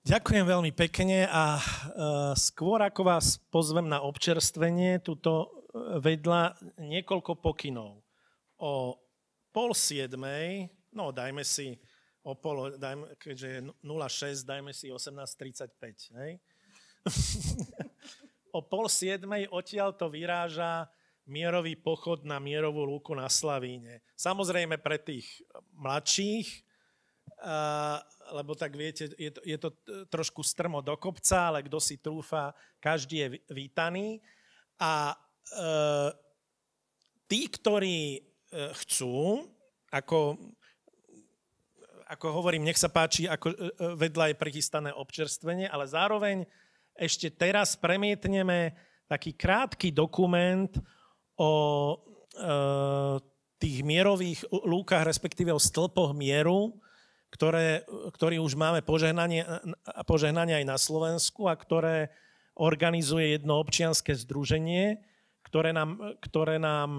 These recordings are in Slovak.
Ďakujem veľmi pekne a skôr ako vás pozvem na občerstvenie, tuto vedľa niekoľko pokynov. O 6:30, no dajme si keďže je 06, dajme si 18:35, hej? O 6:30 odtiaľ to vyráža mierový pochod na mierovú lúku na Slavíne. Samozrejme pre tých mladších, lebo tak viete, je to trošku strmo do kopca, ale kto si trúfa, každý je vítaný. A tí, ktorí chcú, ako hovorím, nech sa páči, ako vedľa je prichystané občerstvenie, ale zároveň ešte teraz premietneme taký krátky dokument o tých mierových lúkach, respektíve o stĺpoch mieru, ktorý už máme požehnanie aj na Slovensku a ktoré organizuje jedno občianske združenie, ktoré nám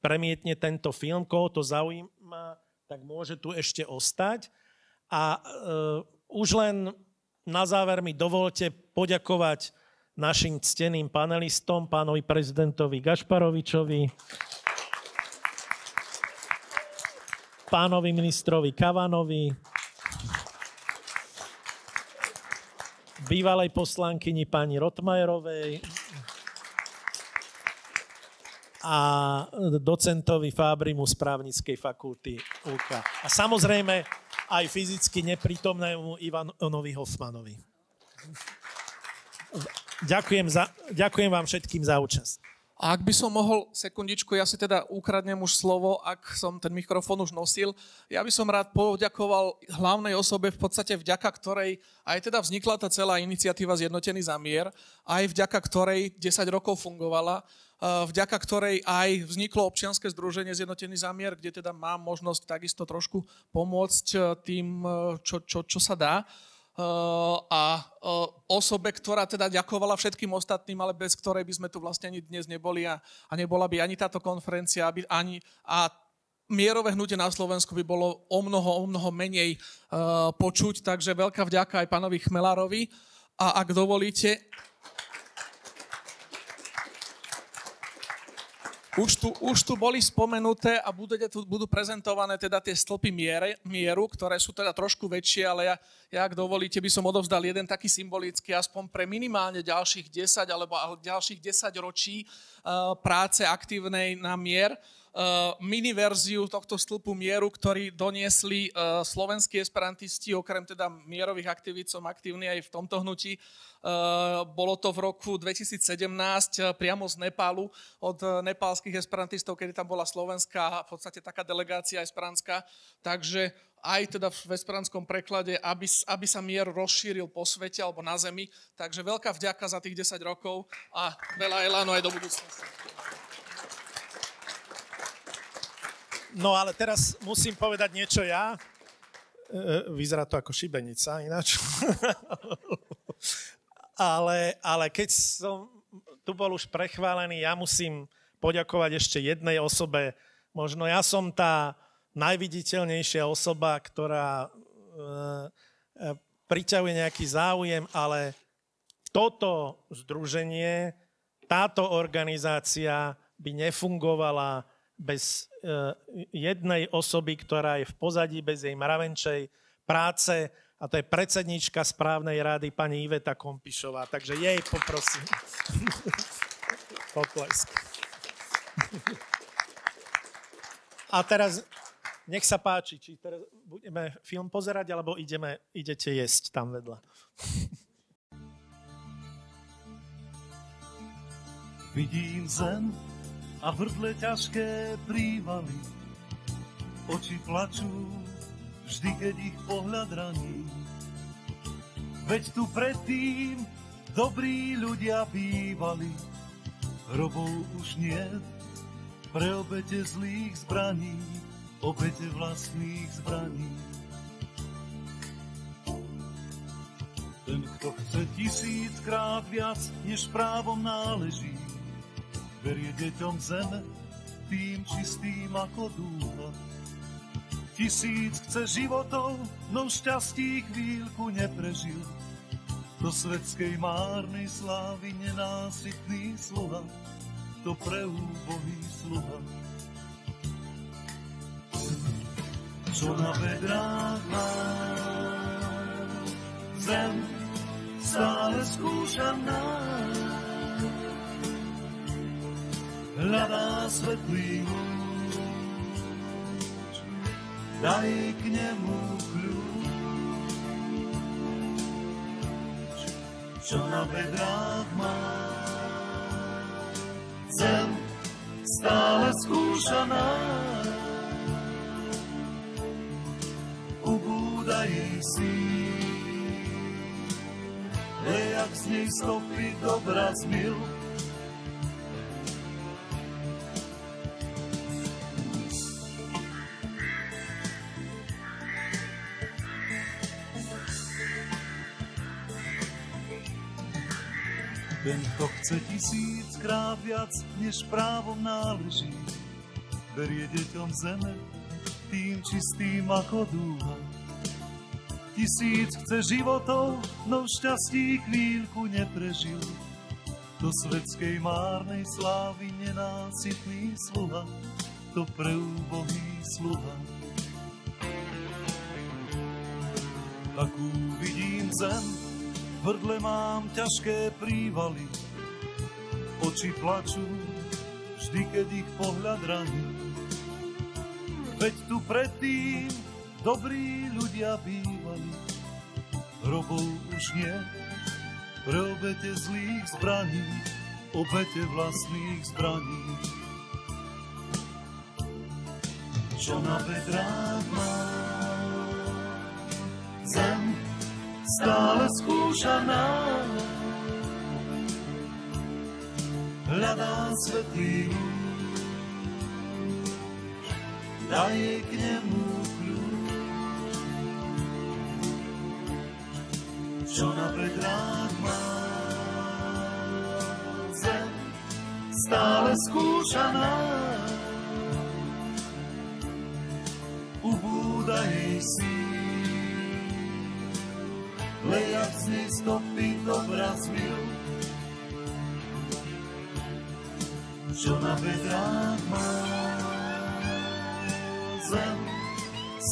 premietne tento film. Koho to zaujíma, tak môže tu ešte ostať. A už len na záver mi dovolte poďakovať našim cteným panelistom, pánovi prezidentovi Gašparovičovi, pánovi ministrovi Kavanovi, bývalej poslankyni pani Rotmajerovej a docentovi Fábrimu z právnickej fakulty UK. A samozrejme aj fyzicky neprítomnému Ivanovi Hofmanovi. Ďakujem vám všetkým za účasť. A ak by som mohol, sekundičku, ja si teda ukradnem už slovo, ak som ten mikrofón už nosil. Ja by som rád poďakoval hlavnej osobe, v podstate vďaka ktorej aj teda vznikla tá celá iniciatíva Zjednotený za mier, aj vďaka ktorej 10 rokov fungovala, vďaka ktorej aj vzniklo občianske združenie Zjednotený za mier, kde teda mám možnosť takisto trošku pomôcť tým, čo sa dá. A osobe, ktorá teda ďakovala všetkým ostatným, ale bez ktorej by sme tu vlastne ani dnes neboli a nebola by ani táto konferencia, a mierové hnutie na Slovensku by bolo o mnoho menej počuť, takže veľká vďaka aj pánovi Chmelárovi. A ak dovolíte, Už tu boli spomenuté a budú prezentované teda tie stĺpy mieru, ktoré sú teda trošku väčšie, ale ja ak dovolíte, by som odovzdal jeden taký symbolický, aspoň pre minimálne ďalších 10 alebo ďalších 10 ročí práce aktívnej na mier. Miniverziu tohto stĺpu mieru, ktorý doniesli slovenskí esperantisti, okrem teda mierových aktivít som aktívny aj v tomto hnutí. Bolo to v roku 2017 priamo z Nepálu od nepálskych esperantistov, kedy tam bola slovenská v podstate taká delegácia esperantská. Takže aj teda v esperantskom preklade, aby sa mier rozšíril po svete alebo na zemi. Takže veľká vďaka za tých 10 rokov a veľa elánu aj do budúcnosti. No ale teraz musím povedať niečo ja. Vyzerá to ako šibenica ináč. ale keď som tu bol už prechválený, ja musím poďakovať ešte jednej osobe. Možno ja som tá najviditeľnejšia osoba, ktorá priťahuje nejaký záujem, ale toto združenie, táto organizácia by nefungovala bez jednej osoby, ktorá je v pozadí, bez jej mravenčej práce, a to je predsednička správnej rady pani Iveta Kompišová. Takže jej poprosím. Potlesk. A teraz nech sa páči, či teraz budeme film pozerať, alebo idete jesť tam vedľa. Vidím zem a vrdle ťažké prívaly, oči plačú, vždy keď ich pohľad raní. Veď tu predtým dobrí ľudia bývali, hrobov už niet, pre obete zlých zbraní, obete vlastných zbraní. Ten, kto chce 1000-krát viac, než právom náleží, berie deťom zeme, tým čistým ako dúha. 1000 chce životov, no šťastí chvíľku neprežil. Do svetskej márnej slávy nenásytný sluha, to preúbohý sluha. Čo na bedrách má zem, stále skúša nás. Hľadá svetlý lúč, daj k nemu kľúč. Čo na bedrách má zem, stále skúša nás. Ubúda jej síl, jak z nej stopy dobra zmil. Ten, kto chce 1000-krát viac, než právom náleží, berie deťom zeme, tým čistým ako dúha. 1000 chce životov, no šťastí chvíľku neprežil. Do svetskej márnej slávy nenásytný sluha, to preúbohý sluha. Takú vidím zem, v hrdle mám ťažké prívaly. Oči plačú, vždy, keď ich pohľad raní. Veď tu predtým dobrí ľudia bývali. Hrobov už nie, pre obete zlých zbraní, obete vlastných zbraní. Čo na bedrách má zem, stále skúša nás. Hľadá svetlý lúč, daj jej k nemu kľúč. Čo na bedrách má zem, stále skúša nás. Ubúda jej síl, lejak z nej stopy dobra zmil. Čo na bedrách má zem,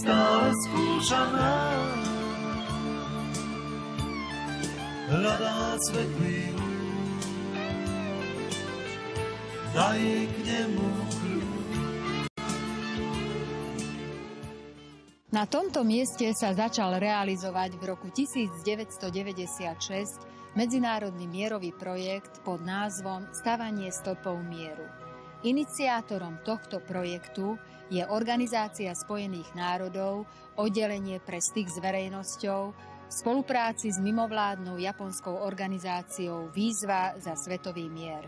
stále skúša nás. Hľadá svetlý lúč, daj jej k nemu kľúč. Na tomto mieste sa začal realizovať v roku 1996 medzinárodný mierový projekt pod názvom Stavanie stĺpov mieru. Iniciátorom tohto projektu je Organizácia spojených národov, oddelenie pre styk s verejnosťou, v spolupráci s mimovládnou japonskou organizáciou Výzva za svetový mier.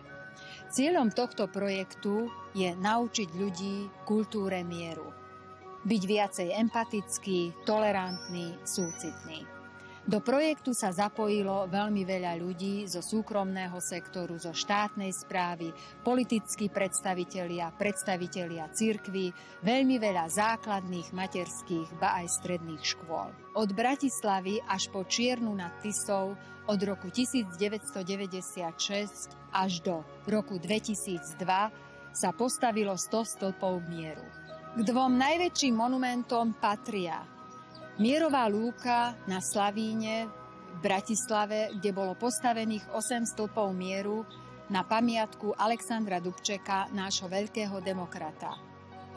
Cieľom tohto projektu je naučiť ľudí kultúre mieru. Byť viacej empatický, tolerantný, súcitný. Do projektu sa zapojilo veľmi veľa ľudí zo súkromného sektoru, zo štátnej správy, politickí predstavitelia cirkví, veľmi veľa základných, materských, ba aj stredných škôl. Od Bratislavy až po Čiernu nad Tisou od roku 1996 až do roku 2002 sa postavilo 100 stĺpov mieru. K dvom najväčším monumentom patria Mierová lúka na Slavíne v Bratislave, kde bolo postavených 8 stĺpov mieru na pamiatku Alexandra Dubčeka, nášho veľkého demokrata.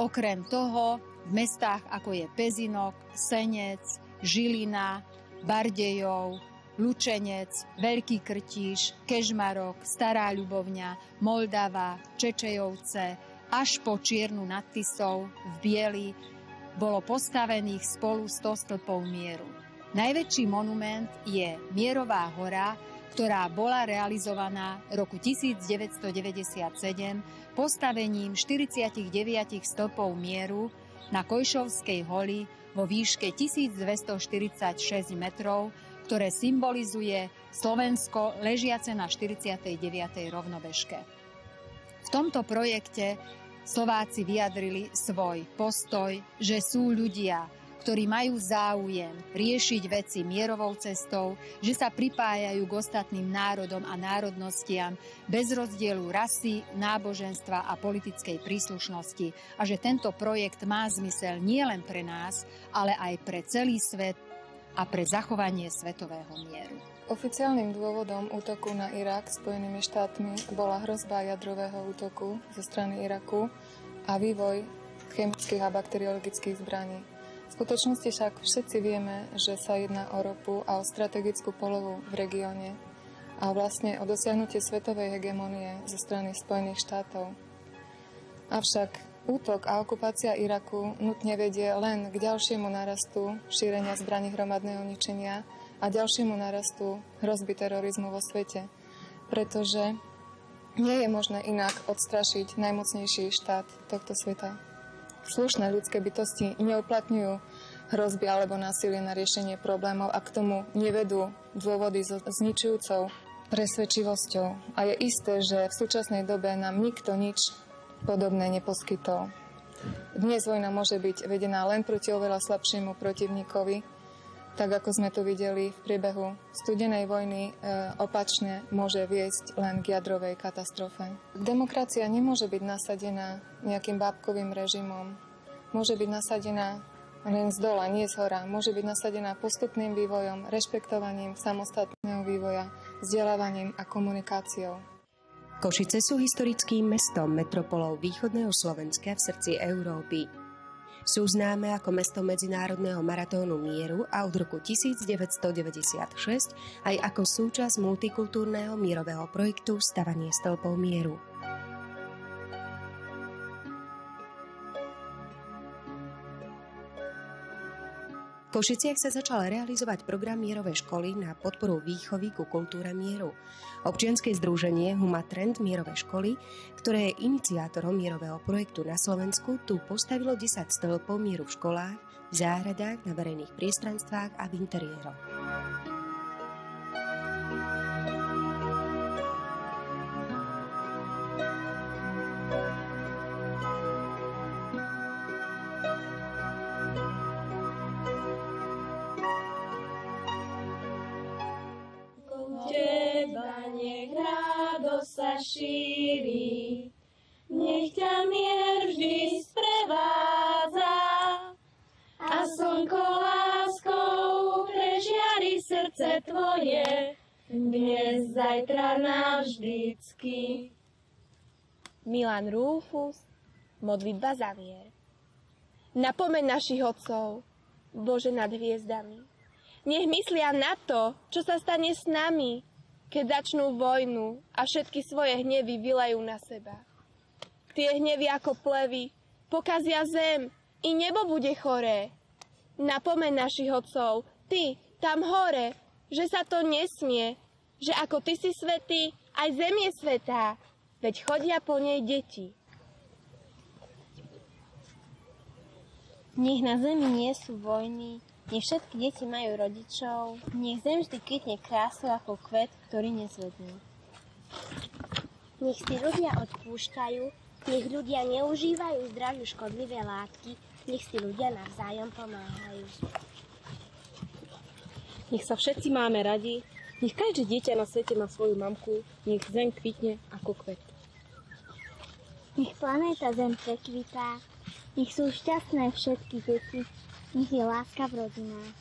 Okrem toho v mestách ako je Pezinok, Senec, Žilina, Bardejov, Lučenec, Veľký Krtíš, Kežmarok, Stará Ľubovňa, Moldava, Čečejovce, až po Čiernu nad Tisou v Bieli bolo postavených spolu 100 stĺpov mieru. Najväčší monument je Mierová hora, ktorá bola realizovaná roku 1997 postavením 49 stĺpov mieru na Kojšovskej holi vo výške 1246 metrov, ktoré symbolizuje Slovensko ležiace na 49. rovnobežke. V tomto projekte Slováci vyjadrili svoj postoj, že sú ľudia, ktorí majú záujem riešiť veci mierovou cestou, že sa pripájajú k ostatným národom a národnostiam bez rozdielu rasy, náboženstva a politickej príslušnosti a že tento projekt má zmysel nielen pre nás, ale aj pre celý svet a pre zachovanie svetového mieru. Oficiálnym dôvodom útoku na Irak Spojenými štátmi bola hrozba jadrového útoku zo strany Iraku a vývoj chemických a bakteriologických zbraní. V skutočnosti však všetci vieme, že sa jedná o ropu a o strategickú polohu v regióne a vlastne o dosiahnutie svetovej hegemónie zo strany Spojených štátov. Avšak útok a okupácia Iraku nutne vedie len k ďalšiemu narastu šírenia zbraní hromadného ničenia a ďalšiemu narastu hrozby terorizmu vo svete, pretože nie je možné inak odstrašiť najmocnejší štát tohto sveta. Slušné ľudské bytosti neuplatňujú hrozby alebo násilie na riešenie problémov a k tomu nevedú dôvody so zničujúcou presvedčivosťou. A je isté, že v súčasnej dobe nám nikto nič podobné neposkytol. Dnes vojna môže byť vedená len proti oveľa slabšiemu protivníkovi, tak ako sme tu videli v priebehu studenej vojny, opačne môže viesť len k jadrovej katastrofe. Demokracia nemôže byť nasadená nejakým bábkovým režimom. Môže byť nasadená len z dola, nie z hora. Môže byť nasadená postupným vývojom, rešpektovaním samostatného vývoja, vzdelávaním a komunikáciou. Košice sú historickým mestom, metropolou východného Slovenska v srdci Európy. Sú známe ako mesto Medzinárodného maratónu mieru a od roku 1996 aj ako súčasť multikultúrneho mierového projektu Stavanie stĺpov mieru. V Košiciach sa začal realizovať program mierovej školy na podporu výchovy ku kultúre mieru. Občianske združenie Humatrend mierovej školy, ktoré je iniciátorom mierového projektu na Slovensku, tu postavilo 10 stĺpov mieru v školách, v záhradách, na verejných priestranstvách a v interiéroch. Sa šíri, nech ťa mier vždy sprevádza a slnko láskou prežiari srdce tvoje, dnes, zajtra, navždycky. Milan Rúfus, modlitba za mier. Napomeň našich otcov, Bože nad hviezdami. Nech myslia na to, čo sa stane s nami, keď začnú vojnu a všetky svoje hnevy vylejú na seba. Tie hnevy ako plevy pokazia zem, i nebo bude choré. Napomeň našich otcov, ty, tam hore, že sa to nesmie, že ako ty si svätý, aj zem je svätá, veď chodia po nej deti. Nech na zemi nie sú vojny, nech všetky deti majú rodičov, nech zem vždy kvitne krásou ako kvet, ktorý nezvedne. Nech si ľudia odpúšťajú, nech ľudia neužívajú zdraviu škodlivé látky, nech si ľudia navzájom pomáhajú. Nech sa všetci máme radi, nech každé dieťa na svete má svoju mamku, nech zem kvitne ako kvet. Nech planéta Zem prekvitá, nech sú šťastné všetky deti, nech je láska v rodinách.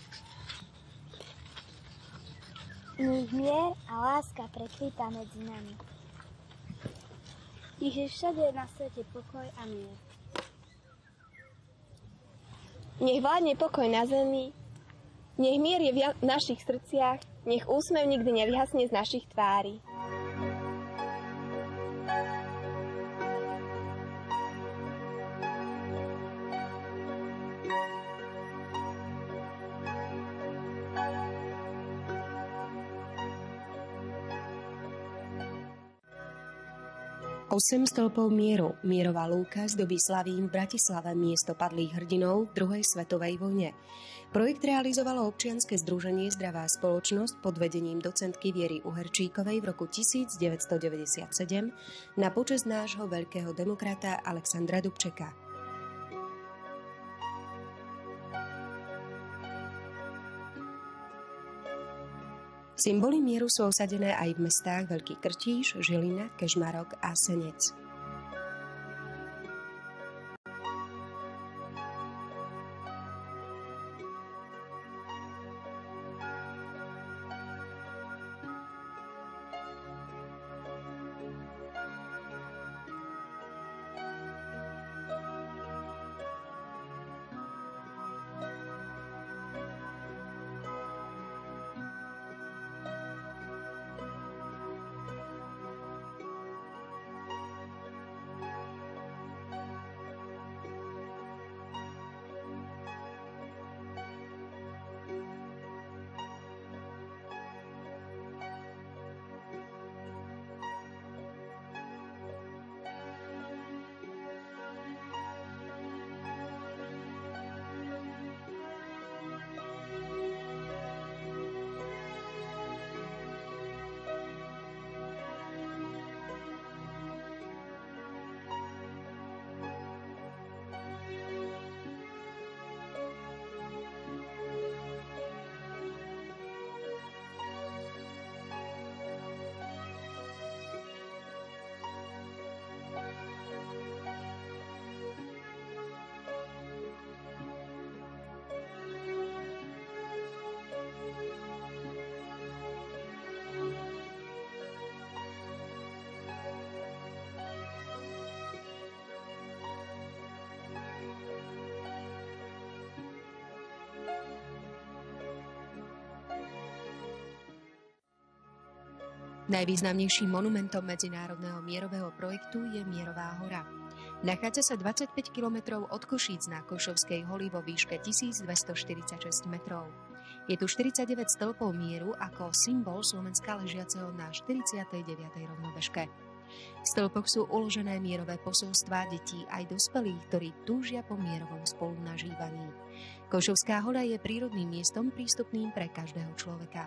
Nech mier a láska prekvitá medzi nami. Nech je všade na svete pokoj a mier. Nech vládne pokoj na zemi, nech mier je v našich srdciach, nech úsmev nikdy nevyhasne z našich tvári. Osem stĺpov mieru, mierová lúka zdobí slavím v Bratislave miesto padlých hrdinov v druhej svetovej vojne. Projekt realizovalo občianske združenie Zdravá spoločnosť pod vedením docentky Viery Uherčíkovej v roku 1997 na počesť nášho veľkého demokrata Alexandra Dubčeka. Symboly mieru sú osadené aj v mestách Veľký Krtíš, Žilina, Kežmarok a Senec. Najvýznamnejším monumentom medzinárodného mierového projektu je Mierová hora. Nachádza sa 25 km od Košíc na Košovskej holi vo výške 1246 metrov. Je tu 49 stĺpov mieru ako symbol Slovenska ležiaceho na 49. rovnobežke. V stĺpoch sú uložené mierové posolstvá detí aj dospelých, ktorí túžia po mierovom spolunažívaní. Košovská hora je prírodným miestom prístupným pre každého človeka.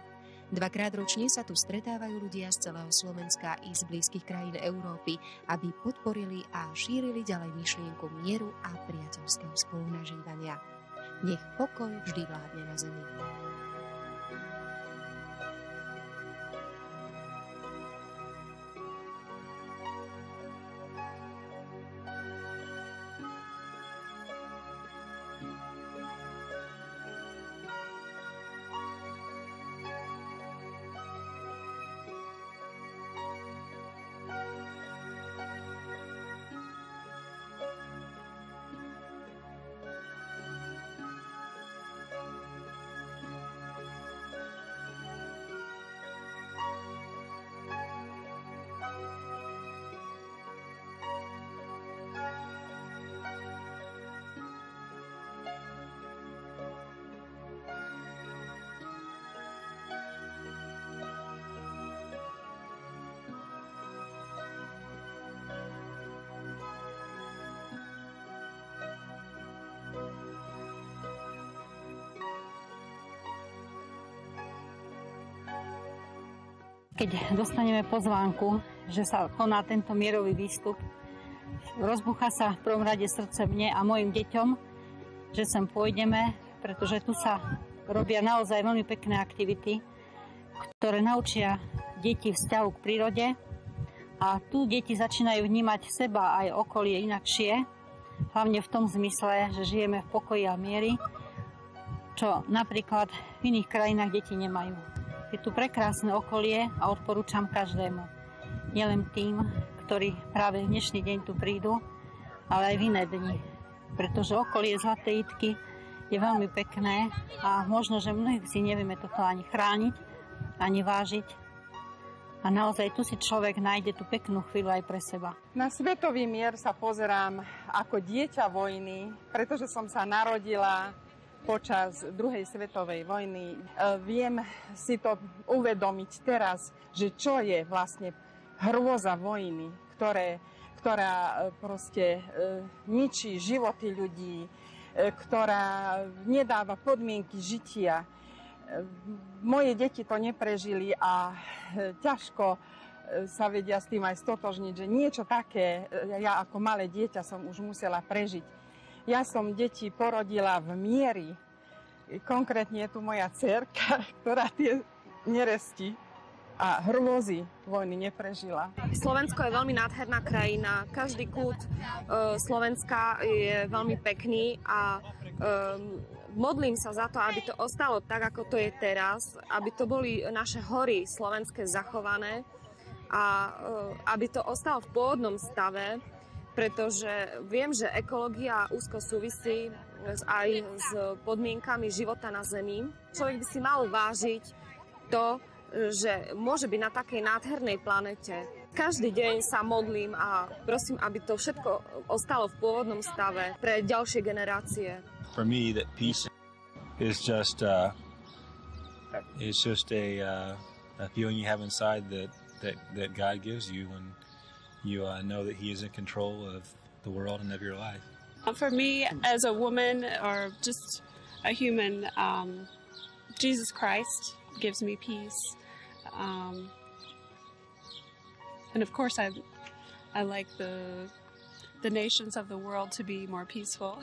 Dvakrát ročne sa tu stretávajú ľudia z celého Slovenska i z blízkych krajín Európy, aby podporili a šírili ďalej myšlienku mieru a priateľského spolunažívania. Nech pokoj vždy vládne na zemi. Keď dostaneme pozvánku, že sa koná tento mierový výstup, rozbucha sa v prvom rade srdce mne a mojim deťom, že sem pôjdeme, pretože tu sa robia naozaj veľmi pekné aktivity, ktoré naučia deti vzťahu k prírode a tu deti začínajú vnímať seba aj okolie inakšie, hlavne v tom zmysle, že žijeme v pokoji a miery, čo napríklad v iných krajinách deti nemajú. Je tu prekrásne okolie a odporúčam každému. Nielen tým, ktorí práve v dnešný deň tu prídu, ale aj v iné dni. Pretože okolie Zlatej Idky je veľmi pekné a možno, že mnohí si nevieme toto ani chrániť, ani vážiť. A naozaj tu si človek nájde tú peknú chvíľu aj pre seba. Na svetový mier sa pozerám ako dieťa vojny, pretože som sa narodila počas druhej svetovej vojny. Viem si to uvedomiť teraz, že čo je vlastne hrôza vojny, ktorá proste ničí životy ľudí, ktorá nedáva podmienky žitia. Moje deti to neprežili a ťažko sa vedia s tým aj stotožniť, že niečo také ja ako malé dieťa som už musela prežiť. Ja som deti porodila v mieri. Konkrétne je tu moja dcerka, ktorá tie neresti a hrôzy vojny neprežila. Slovensko je veľmi nádherná krajina. Každý kút Slovenska je veľmi pekný a modlím sa za to, aby to ostalo tak, ako to je teraz, aby to boli naše hory slovenské zachované a aby to ostalo v pôvodnom stave, pretože viem, že ekológia úzko súvisí aj s podmienkami života na Zemi. Človek by si mal vážiť to, že môže byť na takej nádhernej planete. Každý deň sa modlím a prosím, aby to všetko ostalo v pôvodnom stave pre ďalšie generácie. For me, that peace is just a feeling you have inside that God gives you when you know that He is in control of the world and of your life. For me, as a woman or just a human, Jesus Christ gives me peace. And of course, I like the nations of the world to be more peaceful.